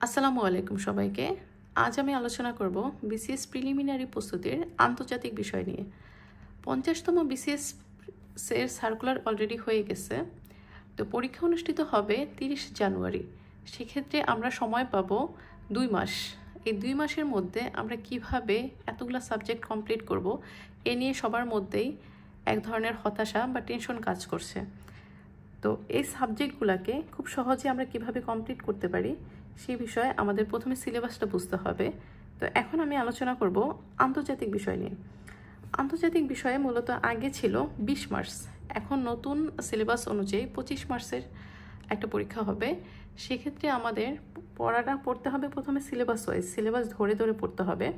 আসসালামু আলাইকুম সবাইকে। আজ আমি আলোচনা করব বিসিএস প্রিলিমিনারি প্রস্তুতির আন্তর্জাতিক বিষয় নিয়ে। 50তম বিসিএস এর সার্কুলার অলরেডি হয়ে গেছে। তো পরীক্ষা অনুষ্ঠিত হবে 30 জানুয়ারি। সেক্ষেত্রে আমরা সময় পাবো 2 মাস। এই 2 মাসের মধ্যে আমরা কিভাবে এতগুলো সাবজেক্ট কমপ্লিট করব, এ নিয়ে সবার মধ্যেই এক ধরনের হতাশা বা টেনশন কাজ করছে। তো এই সাবজেক্টগুলোকে খুব সহজে আমরা কিভাবে কমপ্লিট করতে পারি সেই বিষয়ে আমাদের প্রথমে সিলেবাসটা বুঝতে হবে। তো এখন আমি আলোচনা করব আন্তর্জাতিক বিষয় নিয়ে। আন্তর্জাতিক বিষয়ে মূলত আগে ছিল 20 মার্চ, এখন নতুন সিলেবাস অনুযায়ী 25 মার্চের একটা পরীক্ষা হবে। সেক্ষেত্রে আমাদের পড়াটা পড়তে হবে প্রথমে সিলেবাস ওয়াইজ, সিলেবাস ধরে ধরে পড়তে হবে।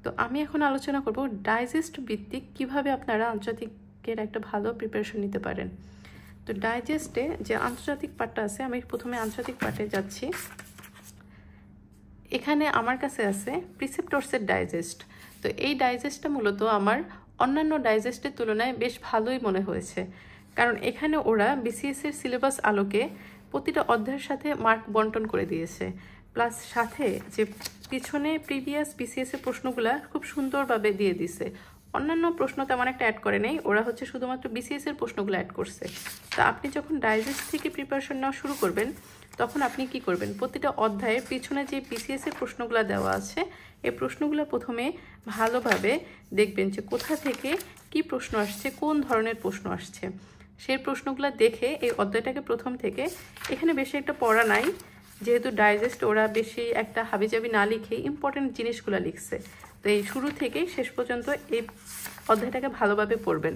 তো আমি এখন আলোচনা করব ডাইজেস্ট ভিত্তিক কিভাবে আপনারা আন্তর্জাতিকের একটা ভালো প্রিপারেশন নিতে পারেন। তো ডাইজেস্টে যে আন্তর্জাতিক পার্টটা আছে, আমি প্রথমে আন্তর্জাতিক পার্টে যাচ্ছি। এখানে আমার কাছে আছে প্রিসেপ্টরসের ডাইজেস্ট। তো এই ডাইজেস্টটা মূলত আমার অন্যান্য ডাইজেস্টের তুলনায় বেশ ভালোই মনে হয়েছে, কারণ এখানে ওরা বিসিএস এর সিলেবাস আলোকে প্রতিটা অধ্যায়ের সাথে মার্ক বন্টন করে দিয়েছে, প্লাস সাথে যে পিছনে প্রিভিয়াস বিসিএস এর প্রশ্নগুলা খুব সুন্দরভাবে দিয়ে দিছে। অন্যান্য প্রশ্ন তেমন একটা অ্যাড করে নেই, ওরা শুধুমাত্র বিসিএস এর প্রশ্নগুলো অ্যাড করছে। তো আপনি যখন ডাইজেস্ট থেকে প্রিপারেশন নেওয়া শুরু করবেন, তখন আপনি কি করবেন, প্রতিটা অধ্যায়ের পিছনে যে বিসিএস এর প্রশ্নগুলো দেওয়া আছে, এই প্রশ্নগুলো প্রথমে ভালোভাবে দেখবেন যে কোথা থেকে কি প্রশ্ন আসছে, কোন ধরনের প্রশ্ন আসছে। সেই প্রশ্নগুলো দেখে এই অধ্যায়টাকে প্রথম থেকে, এখানে বেশি একটা পড়া নাই যেহেতু ডাইজেস্ট ওরা বেশি একটা হাবিজাবি না লিখে ইম্পর্টেন্ট জিনিসগুলো লিখছে। তো এই শুরু থেকেই শেষ পর্যন্ত এই অধ্যায়টাকে ভালোভাবে পড়বেন।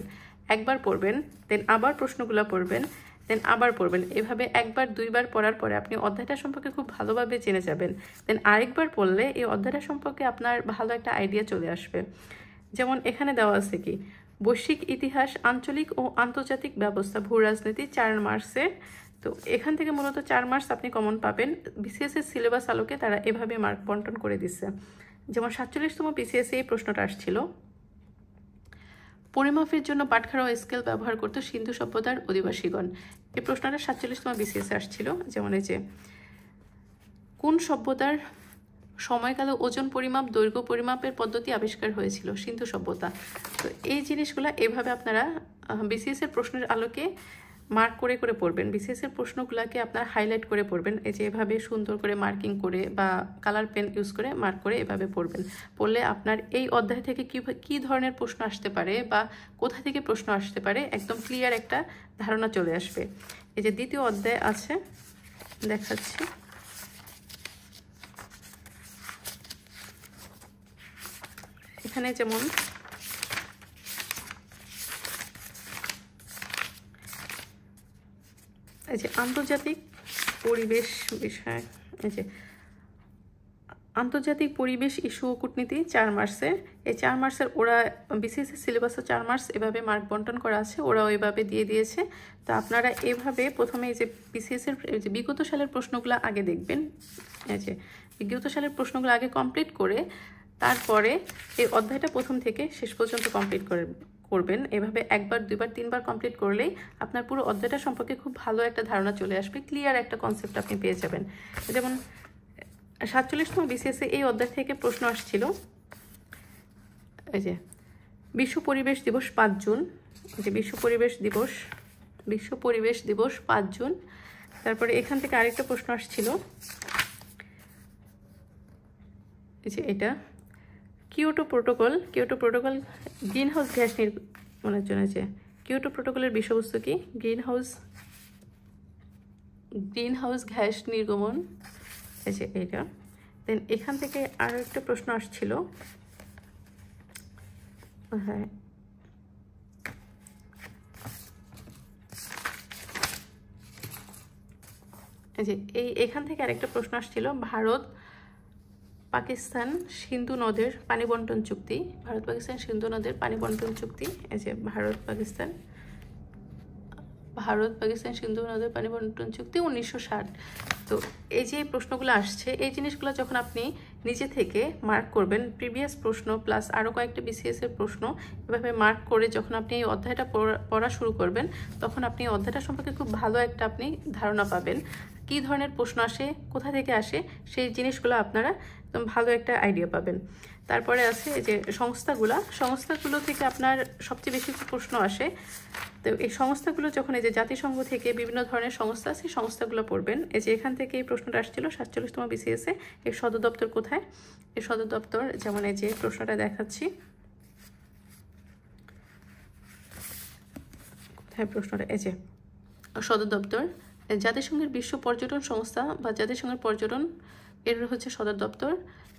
একবার পড়বেন, দেন আবার প্রশ্নগুলো পড়বেন, দেন আবার পড়বেন। এভাবে একবার দুইবার পড়ার পরে আপনি অধ্যায়টা সম্পর্কে খুব ভালোভাবে জেনে যাবেন। দেন আরেকবার পড়লে এই অধ্যায়টা সম্পর্কে আপনার ভালো একটা আইডিয়া চলে আসবে। যেমন এখানে দেওয়া আছে কি, বৈশ্বিক ইতিহাস, আঞ্চলিক ও আন্তর্জাতিক ব্যবস্থা, ভূ রাজনীতি, 4 মার্চের। তো এখান থেকে মূলত 4 মার্চ আপনি কমন পাবেন। বিসিএস এর সিলেবাস আলোকে তারা এভাবে মার্ক বন্টন করে দিচ্ছে। যেমন 47তম বিসিএস এই প্রশ্নটা আসছিল, পরিমাপের জন্য পাটখারা স্কেল ব্যবহার করতো সিন্ধু সভ্যতার অধিবাসীগণ। এই প্রশ্নটা 47তম বিসিএস আসছিল। যেমন এই যে, কোন সভ্যতার সময়কালে ওজন পরিমাপ, দৈর্ঘ্য পরিমাপের পদ্ধতি আবিষ্কার হয়েছিল? সিন্ধু সভ্যতা। তো এই জিনিসগুলো এভাবে আপনারা বিসিএস এর প্রশ্নের আলোকে মার্ক করে করে পড়বেন। বিসিএস এর প্রশ্নগুলোকে আপনার হাইলাইট করে পড়বেন, এই যে এভাবে সুন্দর করে মার্কিং করে বা কালার পেন ইউজ করে মার্ক করে এভাবে পড়বেন। পড়লে আপনার এই অধ্যায় থেকে কি ধরনের প্রশ্ন আসতে পারে বা কোথা থেকে প্রশ্ন আসতে পারে একদম ক্লিয়ার একটা ধারণা চলে আসবে। এই যে দ্বিতীয় অধ্যায় আছে, দেখাচ্ছি। এখানে যেমন এই যে আন্তর্জাতিক পরিবেশ বিষয়, এই যে আন্তর্জাতিক পরিবেশ ইস্যু ও কূটনীতি 4 মার্চের। এই 4 মার্চের ওরা বিসিএস এর সিলেবাসে 4 মার্চ এভাবে মার্ক বন্টন করা আছে, ওরাও এভাবে দিয়ে দিয়েছে। তো আপনারা এভাবে প্রথমে এই যে বিসিএস এর যে বিগত সালের প্রশ্নগুলো আগে দেখবেন, এই যে বিগত সালের প্রশ্নগুলো আগে কমপ্লিট করে তারপরে এই অধ্যায়টা প্রথম থেকে শেষ পর্যন্ত কমপ্লিট করবেন। এভাবে একবার দুইবার তিনবার কমপ্লিট করলেই আপনার পুরো অধ্যায়টা সম্পর্কে খুব ভালো একটা ধারণা চলে আসবে, ক্লিয়ার একটা কনসেপ্ট আপনি পেয়ে যাবেন। যেমন 47তম বিসিএসে এই অধ্যায় থেকে প্রশ্ন আসছিল, এই যে বিশ্ব পরিবেশ দিবস 5 জুন, যে বিশ্ব পরিবেশ দিবস 5 জুন। তারপরে এখান থেকে আরেকটা প্রশ্ন আসছিল, এই যে এটা Kyoto protocol greenhouse gas নির্গমনের জন্য। যে কিয়োটো প্রোটোকলের বিষয়বস্তু কি? গ্রিন হাউস গ্যাস নির্গমন, এই যে এটা। দেন এখান থেকে আরো একটা প্রশ্ন আসছিল, হ্যাঁ এই যে এখান থেকে আরেকটা প্রশ্ন আসছিল, ভারত পাকিস্তান সিন্ধু নদের পানি বন্টন চুক্তি। এই যে ভারত পাকিস্তান সিন্ধু নদের পানি বন্টন চুক্তি 1960। তো এই যে প্রশ্নগুলো আসছে, এই জিনিসগুলো যখন আপনি নিজে থেকে মার্ক করবেন, প্রিভিয়াস প্রশ্ন প্লাস আরও কয়েকটা বিসিএস এর প্রশ্ন এভাবে মার্ক করে যখন আপনি এই অধ্যায়টা পড়া শুরু করবেন, তখন আপনি এই অধ্যায়টা সম্পর্কে খুব ভালো একটা আপনি ধারণা পাবেন। কী ধরনের প্রশ্ন আসে, কোথা থেকে আসে, সেই জিনিসগুলো আপনারা একদম ভালো একটা আইডিয়া পাবেন। তারপরে আছে এই যে সংস্থাগুলো থেকে আপনার সবচেয়ে বেশি প্রশ্ন আসে। তো এই সংস্থাগুলো যখন এই যে জাতিসংঘ থেকে বিভিন্ন ধরনের সংস্থা আছে, সংস্থাগুলো পড়বেন। এই যে এখান থেকে এই প্রশ্নটা আসছিল 47তম BCS এ, এর সদর দপ্তর কোথায়? এর সদর দপ্তর যেমন এই যে প্রশ্নটা দেখাচ্ছি, কোথায় প্রশ্নটা, এই যে সদর দপ্তর জাতিসংঘের বিশ্ব পর্যটন সংস্থা বা জাতিসংঘের পর্যটন এর হচ্ছে সদর দপ্তর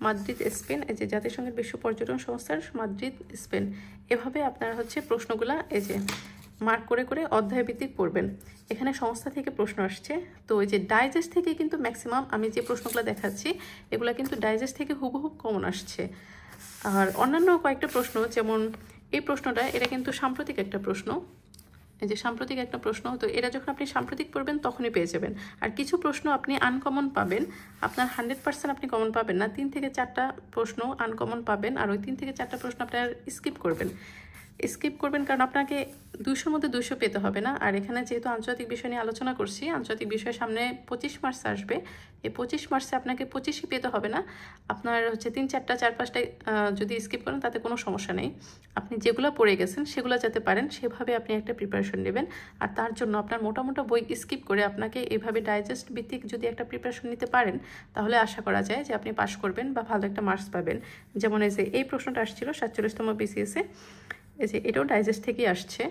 মাদ্রিদ, স্পেন। এই যে জাতিসংঘের বিশ্ব পর্যটন সংস্থার মাদ্রিদ, স্পেন। এভাবে আপনারা হচ্ছে প্রশ্নগুলা এই যে মার্ক করে করে অধ্যায় ভিত্তিক পড়বেন। এখানে সংস্থা থেকে প্রশ্ন আসছে, তো এই যে ডাইজেস্ট থেকে কিন্তু ম্যাক্সিমাম আমি যে প্রশ্নগুলো দেখাচ্ছি এগুলো কিন্তু ডাইজেস্ট থেকে হুবহু কমন আসছে। আর অন্যান্য কয়েকটা প্রশ্ন, যেমন এই প্রশ্নটা, এটা কিন্তু সাম্প্রতিক একটা প্রশ্ন, এই যে সাম্প্রতিক একটা প্রশ্ন, তো এটা যখন আপনি সাম্প্রতিক পড়বেন তখনই পেয়ে যাবেন। আর কিছু প্রশ্ন আপনি আনকমন পাবেন, আপনার 100% আপনি কমন পাবেন না, 3 থেকে 4টা প্রশ্ন আনকমন পাবেন, আর ওই 3 থেকে 4টা প্রশ্ন আপনার স্কিপ করবেন, কারণ আপনাকে 200-র মধ্যে 200 পেতে হবে না। আর এখানে যেহেতু আন্তর্জাতিক বিষয় নিয়ে আলোচনা করছি, আন্তর্জাতিক বিষয়ের সামনে 25 মার্চ আসবে, এই 25 মার্চে আপনাকে 25ই পেতে হবে না, আপনার হচ্ছে 3, 4টা, 4-5টায় যদি স্কিপ করেন তাতে কোনো সমস্যা নেই। আপনি যেগুলো পড়ে গেছেন সেগুলো যাতে পারেন সেভাবে আপনি একটা প্রিপারেশন নেবেন। আর তার জন্য আপনার মোটা বই স্কিপ করে আপনাকে এভাবে ডাইজেস্ট ভিত্তিক যদি একটা প্রিপারেশন নিতে পারেন, তাহলে আশা করা যায় যে আপনি পাস করবেন বা ভালো একটা মার্কস পাবেন। যেমন এই যে এই প্রশ্নটা আসছিল 47তম BCS এ, এই যে এটাও ডাইজেস্ট থেকেই আসছে।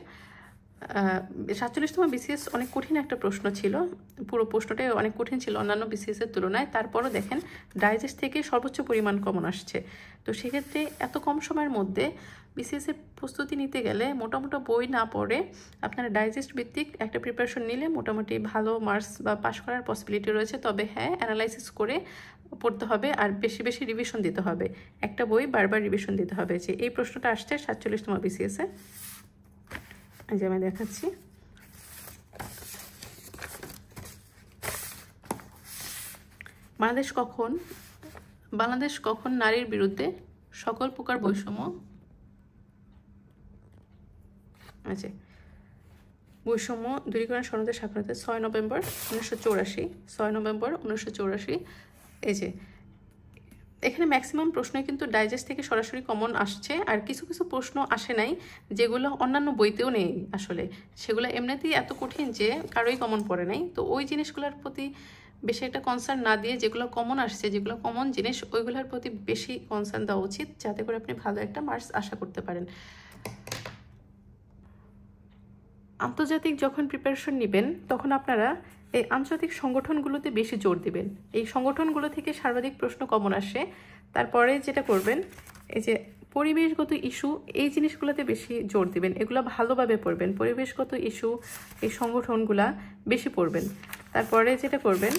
47তম BCS অনেক কঠিন একটা প্রশ্ন ছিল, পুরো প্রশ্নটাই অনেক কঠিন ছিল অন্যান্য BCS এর তুলনায়, তারপরও দেখেন ডাইজেস্ট থেকে সর্বোচ্চ পরিমাণ কমন আসছে। তো সেক্ষেত্রে এত কম সময়ের মধ্যে BCS এর প্রস্তুতি নিতে গেলে মোটামুটি বই না পড়ে আপনারা ডাইজেস্ট ভিত্তিক একটা প্রিপারেশন নিলে মোটামুটি ভালো মার্কস বা পাস করার পসিবিলিটি রয়েছে। তবে হ্যাঁ, অ্যানালাইসিস করে পড়তে হবে আর বেশি বেশি রিভিশন দিতে হবে, একটা বই বারবার রিভিশন দিতে হবে। যে এই প্রশ্নটা আসছে 47তম BCS এ, যে আমি দেখাচ্ছি, বাংলাদেশ কখন নারীর বিরুদ্ধে সকল প্রকার বৈষম্য দূরীকরণ সনদে স্বাক্ষরিত 6 নভেম্বর 1984। এই যে এখানে ম্যাক্সিমাম প্রশ্নই কিন্তু ডাইজেস্ট থেকে সরাসরি কমন আসছে, আর কিছু কিছু প্রশ্ন আসে নাই যেগুলো অন্যান্য বইতেও নেই, আসলে সেগুলো এমনিতেই এত কঠিন যে কারোই কমন পড়ে নাই। তো ওই জিনিসগুলোর প্রতি বেশি একটা কনসার্ন না দিয়ে যেগুলো কমন আসছে, যেগুলো কমন জিনিস, ওইগুলোর প্রতি বেশি কনসার্ন দেওয়া উচিত, যাতে করে আপনি ভালো একটা মার্কস আশা করতে পারেন। আন্তর্জাতিক যখন প্রিপারেশন নেবেন তখন আপনারা এই আন্তর্জাতিক সংগঠনগুলোতে বেশি জোর দিবেন, এই সংগঠনগুলো থেকে সর্বাধিক প্রশ্ন কমন আসে। তারপরে যেটা করবেন, এই যে পরিবেশগত ইস্যু, এই জিনিসগুলোতে বেশি জোর দিবেন, এগুলো ভালোভাবে পড়বেন, পরিবেশগত ইস্যু, এই সংগঠনগুলা বেশি পড়বেন। তারপরে যেটা করবেন,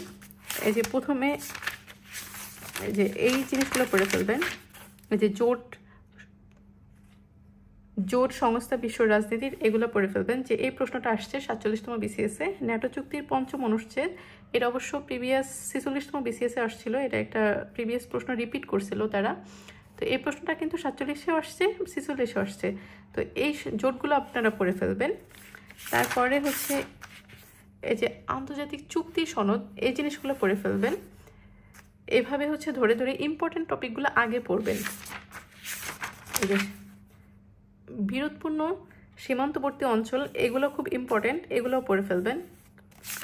এই যে প্রথমে এই যে এই জিনিসগুলো পড়ে ফেলবেন, এই যে জোট সংস্থা বিশ্ব রাজনীতির, এগুলো পড়ে ফেলবেন। যে এই প্রশ্নটা আসছে 47তম BCS এ, ন্যাটো চুক্তির 5ম অনুচ্ছেদ, এটা অবশ্য প্রিভিয়াস 46তম BCS এ আসছিল, এটা একটা প্রিভিয়াস প্রশ্ন রিপিট করছিল তারা। তো এই প্রশ্নটা কিন্তু 47-এও আসছে, 46-এও আসছে। তো এই জোটগুলো আপনারা পড়ে ফেলবেন। তারপরে হচ্ছে এই যে আন্তর্জাতিক চুক্তি সনদ, এই জিনিসগুলো পড়ে ফেলবেন। এভাবে হচ্ছে ধরে ধরে ইম্পর্টেন্ট টপিকগুলো আগে পড়বেন। এই যে বিরোধপূর্ণ সীমান্তবর্তী অঞ্চল, এগুলো খুব ইম্পর্টেন্ট, এগুলো পড়ে ফেলবেন।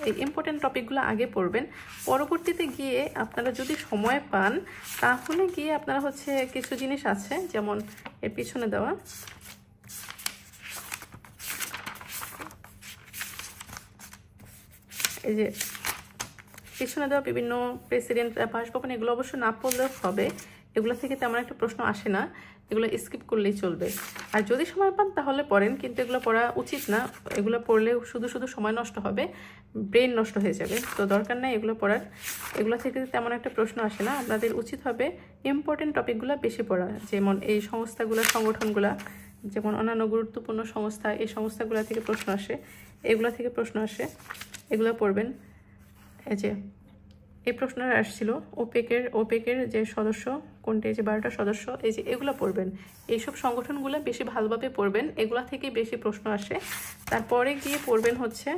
এই ইম্পর্টেন্ট টপিকগুলো আগে পড়বেন। পরবর্তীতে গিয়ে আপনারা যদি সময় পান তাহলে গিয়ে আপনারা হচ্ছে কিছু জিনিস আছে, যেমন এর পিছনে দেওয়া, এই যে পিছনে দেওয়া বিভিন্ন প্রেসিডেন্ট, বাসভবন, এগুলো অবশ্য না পড়লেও হবে, এগুলো থেকে তেমন একটা প্রশ্ন আসে না, এগুলো স্কিপ করলেই চলবে। আর যদি সময় পান তাহলে পড়েন, কিন্তু এগুলো পড়া উচিত না, এগুলো পড়লে শুধু শুধু সময় নষ্ট হবে, ব্রেন নষ্ট হয়ে যাবে, তো দরকার নাই এগুলো পড়ার। এগুলো থেকে তেমন একটা প্রশ্ন আসে না, আপনাদের উচিত হবে ইম্পর্টেন্ট টপিকগুলো বেশি পড়া, যেমন এই সংস্থাগুলো, সংগঠনগুলা, যেমন অন্যান্য গুরুত্বপূর্ণ সংস্থা, এই সংস্থাগুলো থেকে প্রশ্ন আসে, এগুলো থেকে প্রশ্ন আসে, এগুলো পড়বেন। এই যে এই প্রশ্নটা আসছিল ওপেকের যে সদস্য কোনটি, এই যে 12টা সদস্য, এই যে এগুলো পড়বেন, এইসব সংগঠনগুলো বেশি ভালোভাবে পড়বেন, এগুলা থেকে বেশি প্রশ্ন আসে। তারপরে গিয়ে পড়বেন হচ্ছে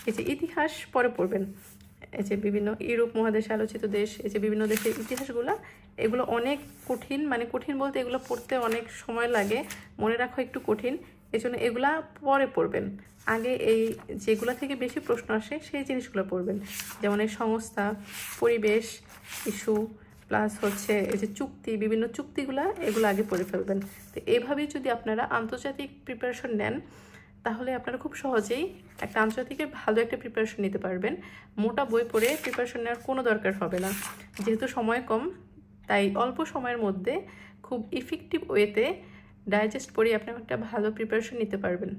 এই যে ইতিহাস, পরে পড়বেন, এই যে বিভিন্ন ইউরোপ মহাদেশে আলোচিত দেশ, এই যে বিভিন্ন দেশের ইতিহাসগুলো, এগুলো অনেক কঠিন, মানে কঠিন বলতে এগুলো পড়তে অনেক সময় লাগে, মনে রাখা একটু কঠিন। এই জন্য এগুলা পরে পড়বেন, আগে এই যেগুলো থেকে বেশি প্রশ্ন আসে সেই জিনিসগুলো পড়বেন, যেমন এই সংস্থা, পরিবেশ, ইস্যু, প্লাস হচ্ছে এই যে চুক্তি, বিভিন্ন চুক্তিগুলা, এগুলো আগে পড়ে ফেলবেন। তো এইভাবেই যদি আপনারা আন্তর্জাতিক প্রিপারেশন নেন তাহলে আপনারা খুব সহজেই একটা আন্তর্জাতিকের ভালো একটা প্রিপারেশন নিতে পারবেন। মোটা বই পড়ে প্রিপারেশন নেওয়ার কোনো দরকার হবে না, যেহেতু সময় কম, তাই অল্প সময়ের মধ্যে খুব ইফেক্টিভ ওয়েতে ডাইজেস্ট করে আপনি একটা ভালো প্রিপারেশন নিতে পারবেন।